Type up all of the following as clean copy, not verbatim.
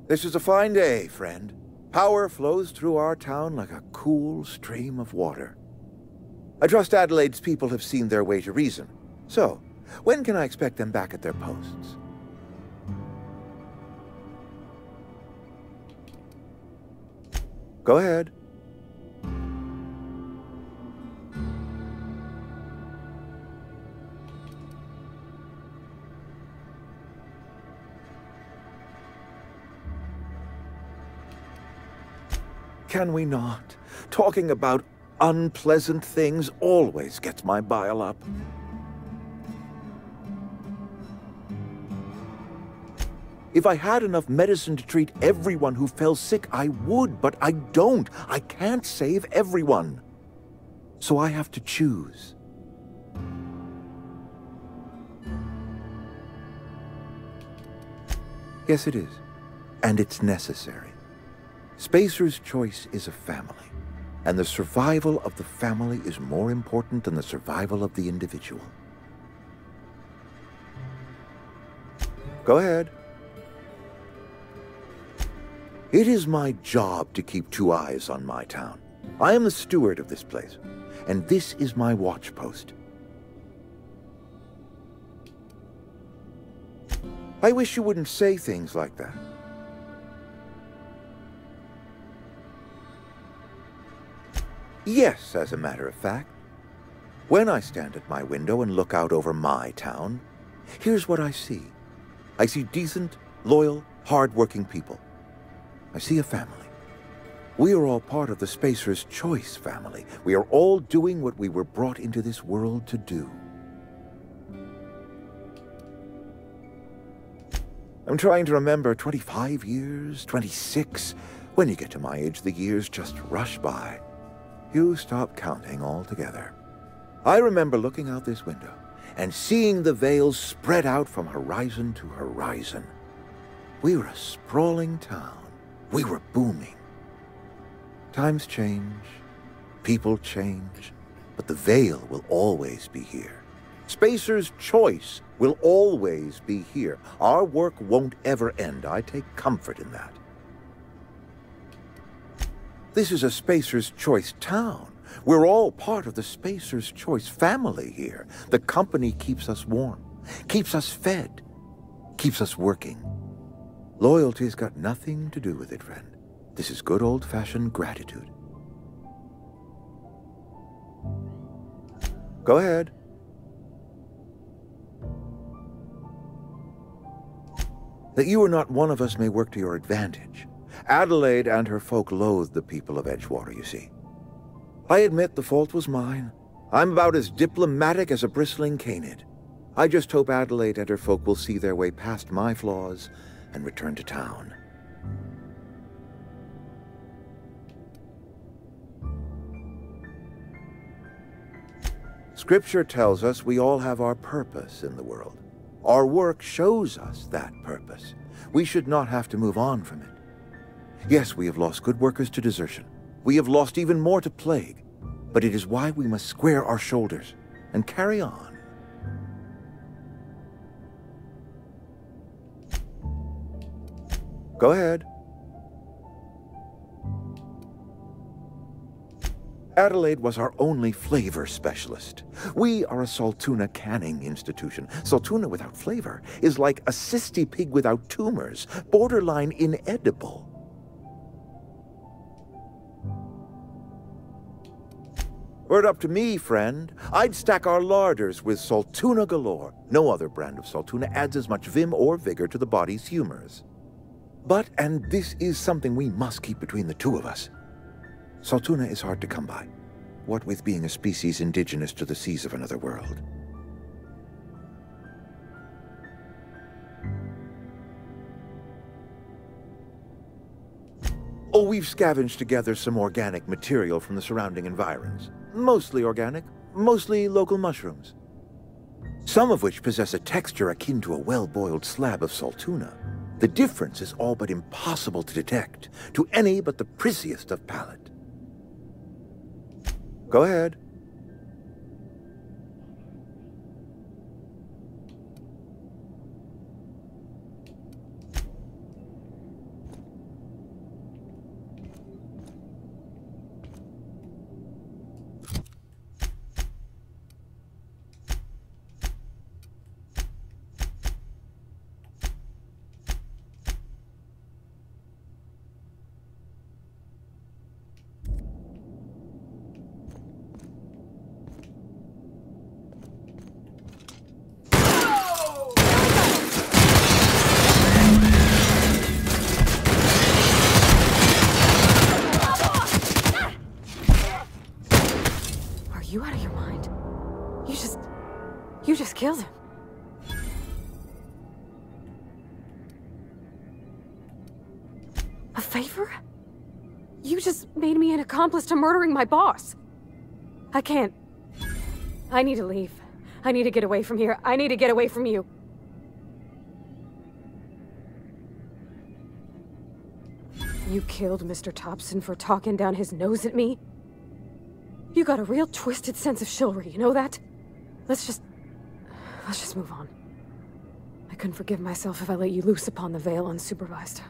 This is a fine day, friend. Power flows through our town like a cool stream of water. I trust Adelaide's people have seen their way to reason. So, when can I expect them back at their posts? Go ahead. Can we not? Talking about unpleasant things always gets my bile up. If I had enough medicine to treat everyone who fell sick, I would, but I don't. I can't save everyone. So I have to choose. Yes, it is. And it's necessary. Spacer's choice is a family, and the survival of the family is more important than the survival of the individual. Go ahead. It is my job to keep 2 eyes on my town. I am the steward of this place, and this is my watch post. I wish you wouldn't say things like that. Yes, as a matter of fact. When I stand at my window and look out over my town, here's what I see. I see decent, loyal, hard-working people. I see a family. We are all part of the Spacer's Choice family. We are all doing what we were brought into this world to do. I'm trying to remember 25 years, 26. When you get to my age, the years just rush by. You stop counting altogether. I remember looking out this window and seeing the veils spread out from horizon to horizon. We were a sprawling town. We were booming. Times change, people change, but the veil will always be here. Spacer's Choice will always be here. Our work won't ever end. I take comfort in that. This is a Spacer's Choice town. We're all part of the Spacer's Choice family here. The company keeps us warm, keeps us fed, keeps us working. Loyalty's got nothing to do with it, friend. This is good old-fashioned gratitude. Go ahead. That you are not one of us may work to your advantage. Adelaide and her folk loathed the people of Edgewater, you see. I admit the fault was mine. I'm about as diplomatic as a bristling canid. I just hope Adelaide and her folk will see their way past my flaws and return to town. Scripture tells us we all have our purpose in the world. Our work shows us that purpose. We should not have to move on from it. Yes, we have lost good workers to desertion. We have lost even more to plague. But it is why we must square our shoulders and carry on. Go ahead. Adelaide was our only flavor specialist. We are a Saltuna canning institution. Saltuna without flavor is like a cysty pig without tumors, borderline inedible. Were it up to me, friend, I'd stack our larders with Saltuna galore. No other brand of Saltuna adds as much vim or vigor to the body's humors. But, and this is something we must keep between the two of us, Saltuna is hard to come by, what with being a species indigenous to the seas of another world. Oh, we've scavenged together some organic material from the surrounding environs. Mostly organic, mostly local mushrooms. Some of which possess a texture akin to a well-boiled slab of Saltuna. The difference is all but impossible to detect to any but the prissiest of palate. Go ahead. killed him. A favor? You just made me an accomplice to murdering my boss. I can't. I need to leave. I need to get away from here. I need to get away from you. You killed Mr. Thompson for talking down his nose at me? You got a real twisted sense of chivalry, you know that? Let's just move on. I couldn't forgive myself if I let you loose upon the Vale unsupervised.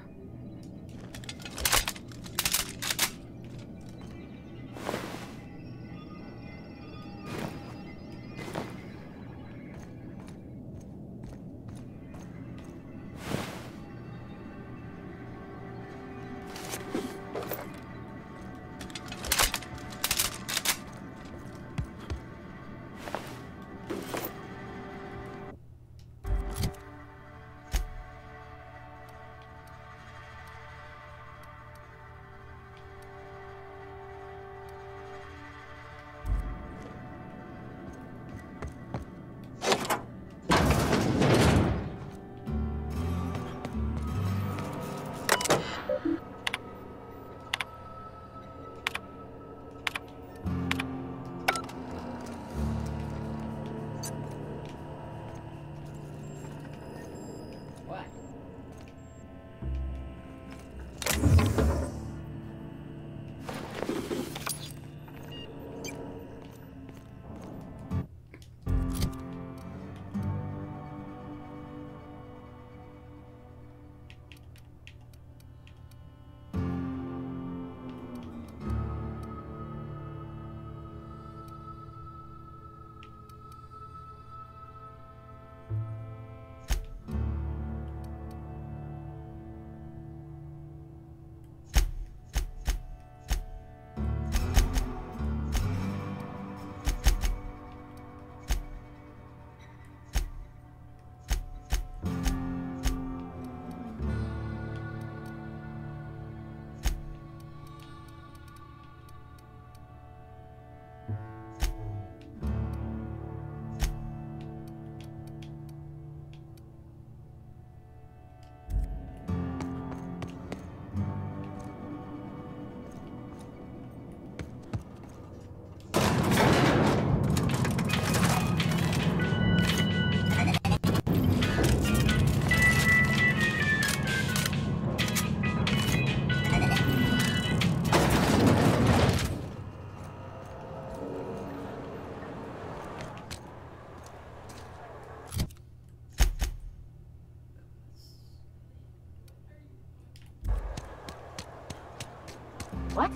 What?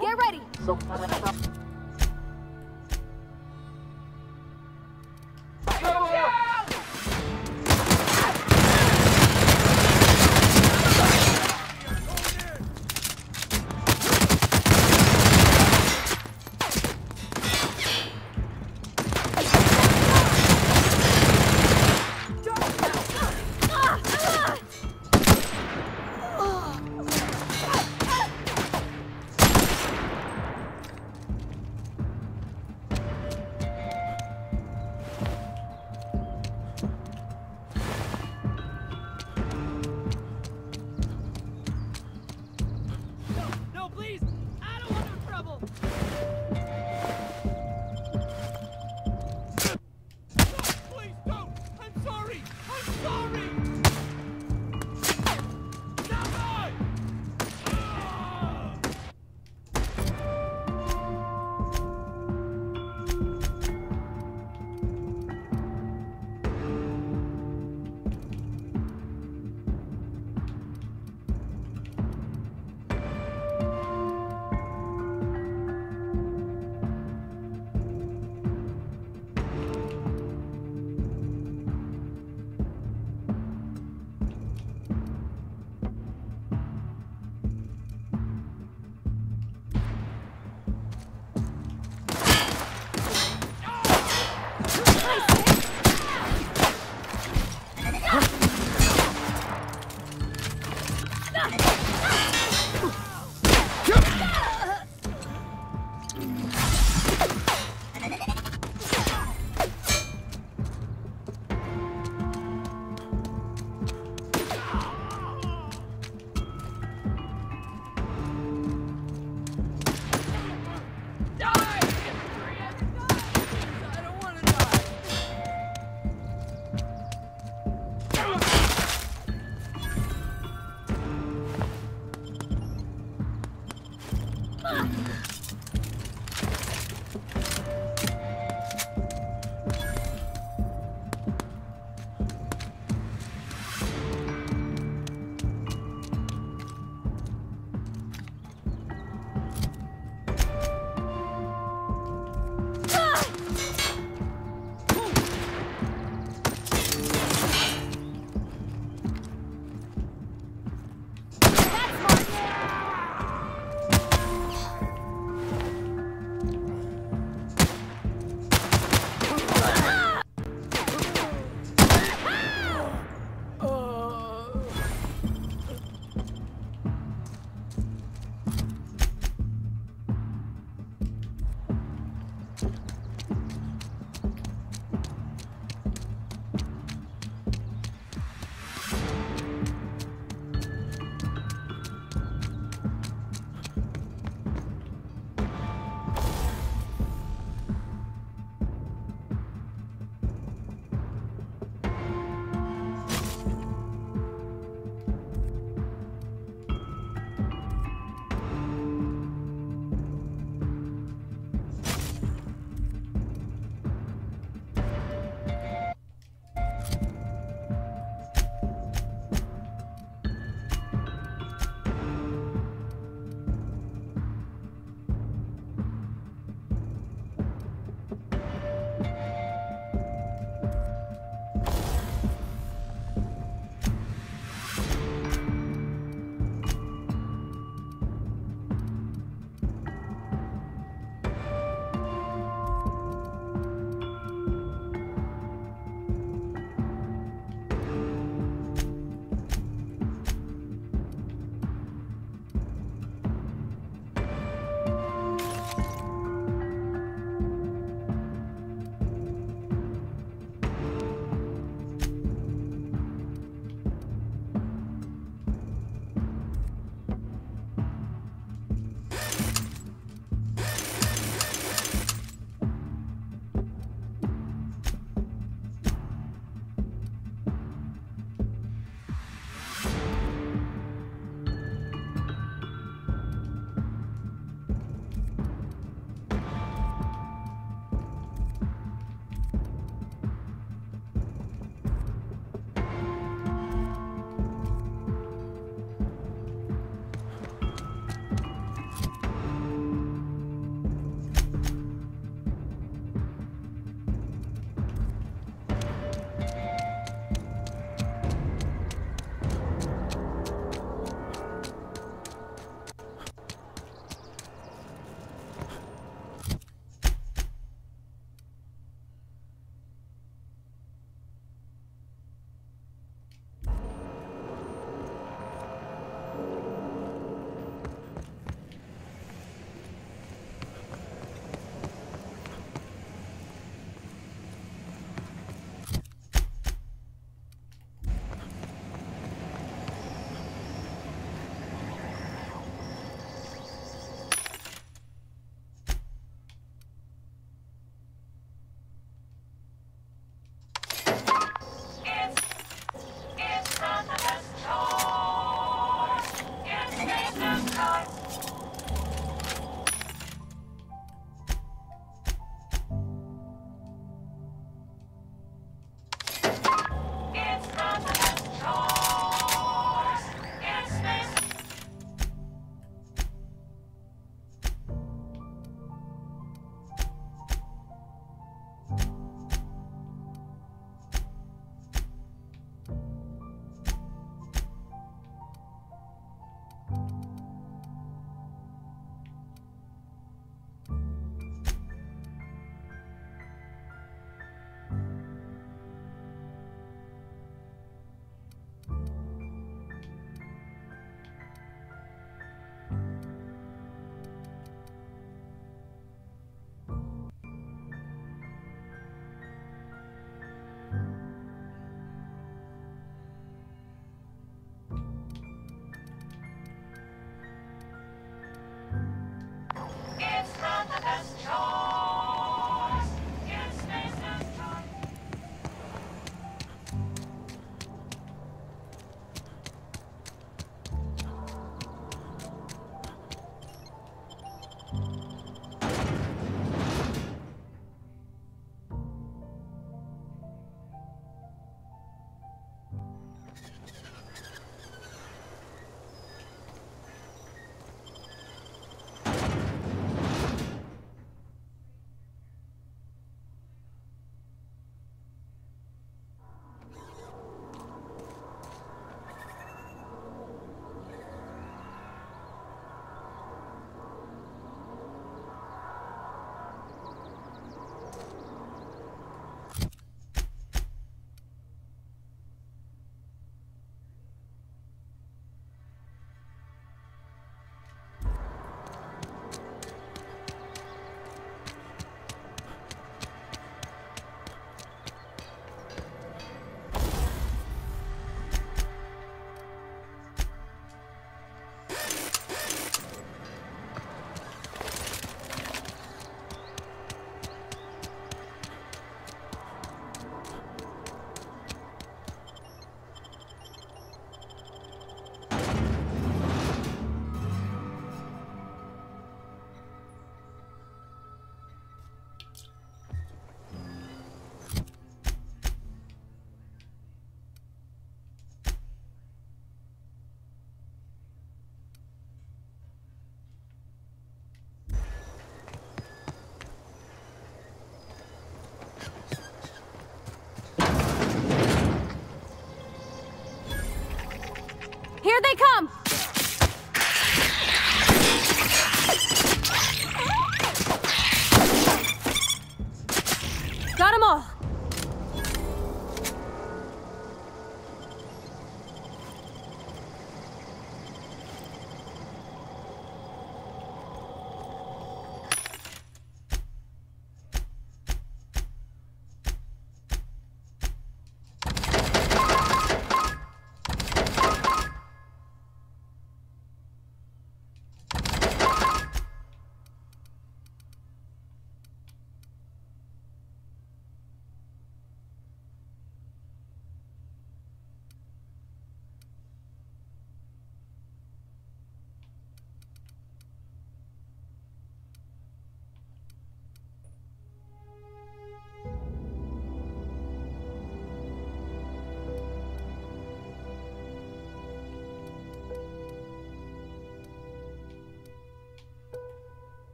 Get ready! So...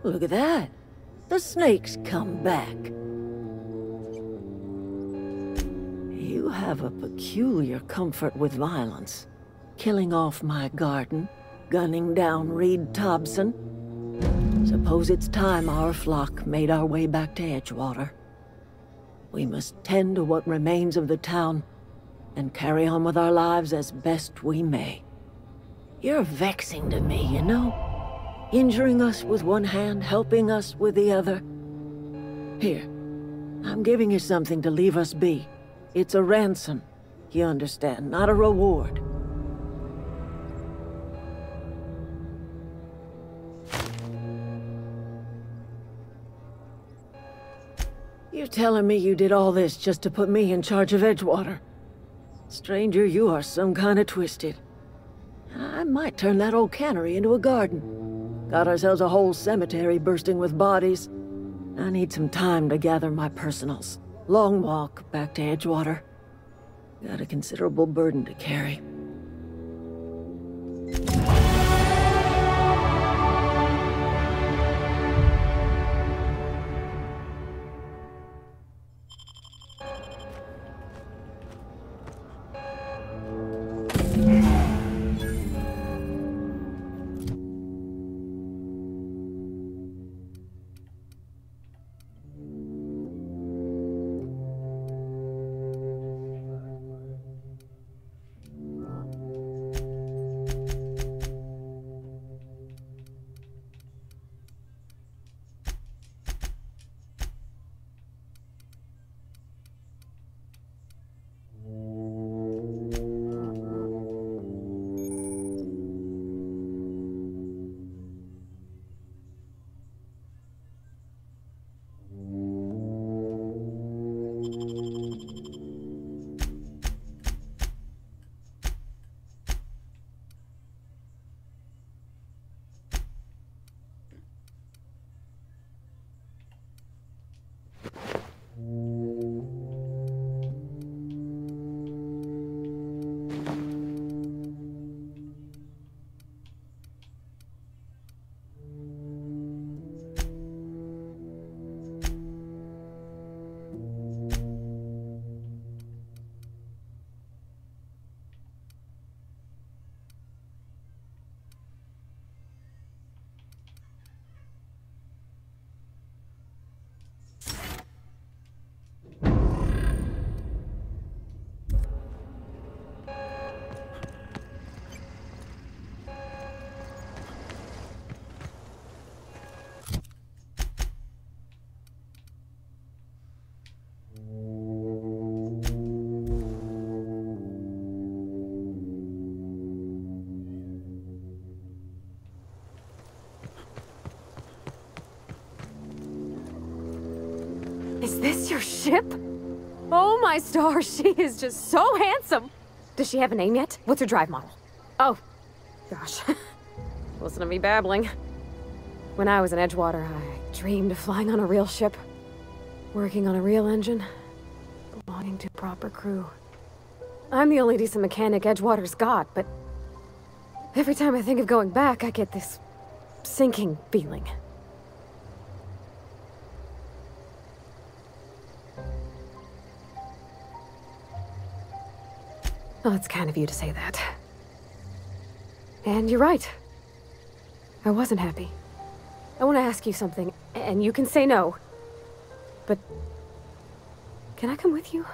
Look at that. The snake's come back. You have a peculiar comfort with violence. Killing off my garden, gunning down Reed Thompson. Suppose it's time our flock made our way back to Edgewater. We must tend to what remains of the town and carry on with our lives as best we may. You're vexing to me, you know? Injuring us with one hand, helping us with the other. Here, I'm giving you something to leave us be. It's a ransom, you understand, not a reward. You're telling me you did all this just to put me in charge of Edgewater? Stranger, you are some kind of twisted. I might turn that old cannery into a garden. Got ourselves a whole cemetery bursting with bodies. I need some time to gather my personals. Long walk back to Edgewater. Got a considerable burden to carry. Is this your ship? Oh my stars, she is just so handsome! Does she have a name yet? What's her drive model? Oh, gosh. Listen to me babbling. When I was in Edgewater, I dreamed of flying on a real ship, working on a real engine, belonging to a proper crew. I'm the only decent mechanic Edgewater's got, but every time I think of going back, I get this sinking feeling. Well, it's kind of you to say that. And you're right. I wasn't happy. I want to ask you something, and you can say no. But can I come with you?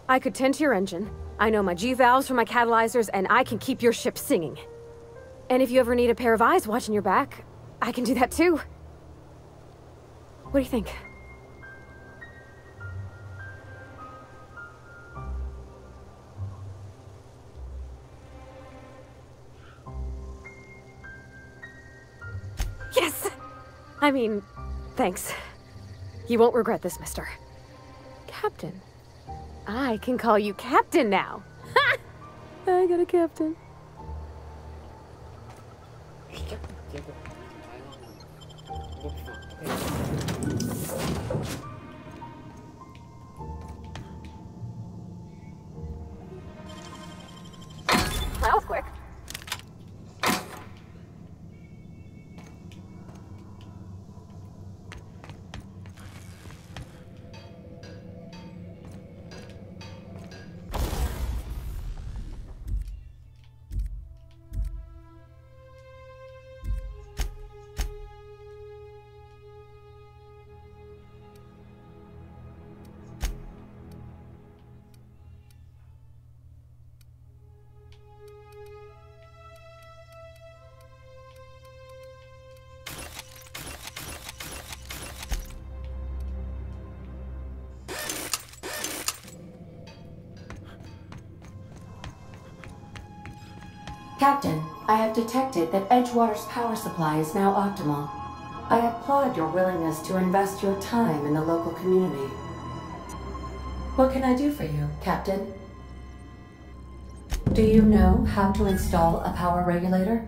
I could tend to your engine. I know my G-valves for my catalyzers, and I can keep your ship singing. And if you ever need a pair of eyes watching your back, I can do that too. What do you think? Yes! I mean, thanks. You won't regret this, mister. Captain. I can call you Captain now. Ha! I got a captain. That was quick. Captain, I have detected that Edgewater's power supply is now optimal. I applaud your willingness to invest your time in the local community. What can I do for you, Captain? Do you know how to install a power regulator?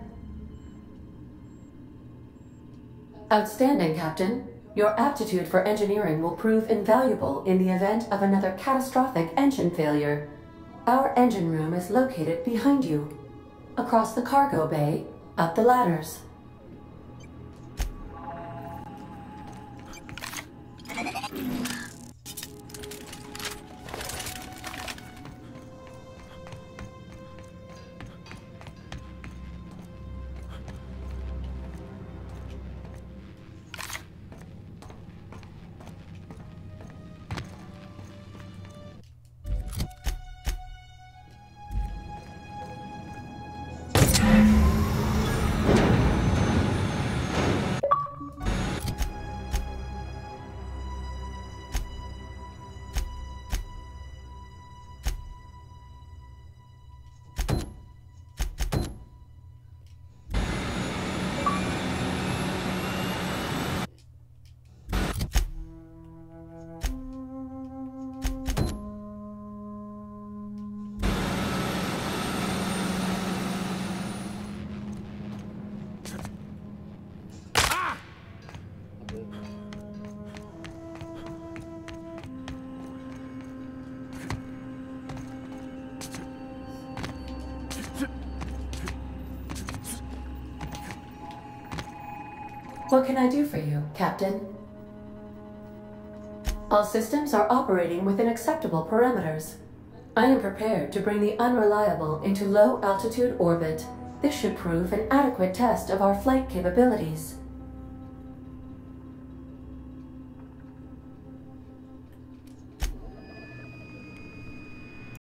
Outstanding, Captain. Your aptitude for engineering will prove invaluable in the event of another catastrophic engine failure. Our engine room is located behind you. Across the cargo bay, up the ladders. What can I do for you, Captain? All systems are operating within acceptable parameters. I am prepared to bring the unreliable into low-altitude orbit. This should prove an adequate test of our flight capabilities.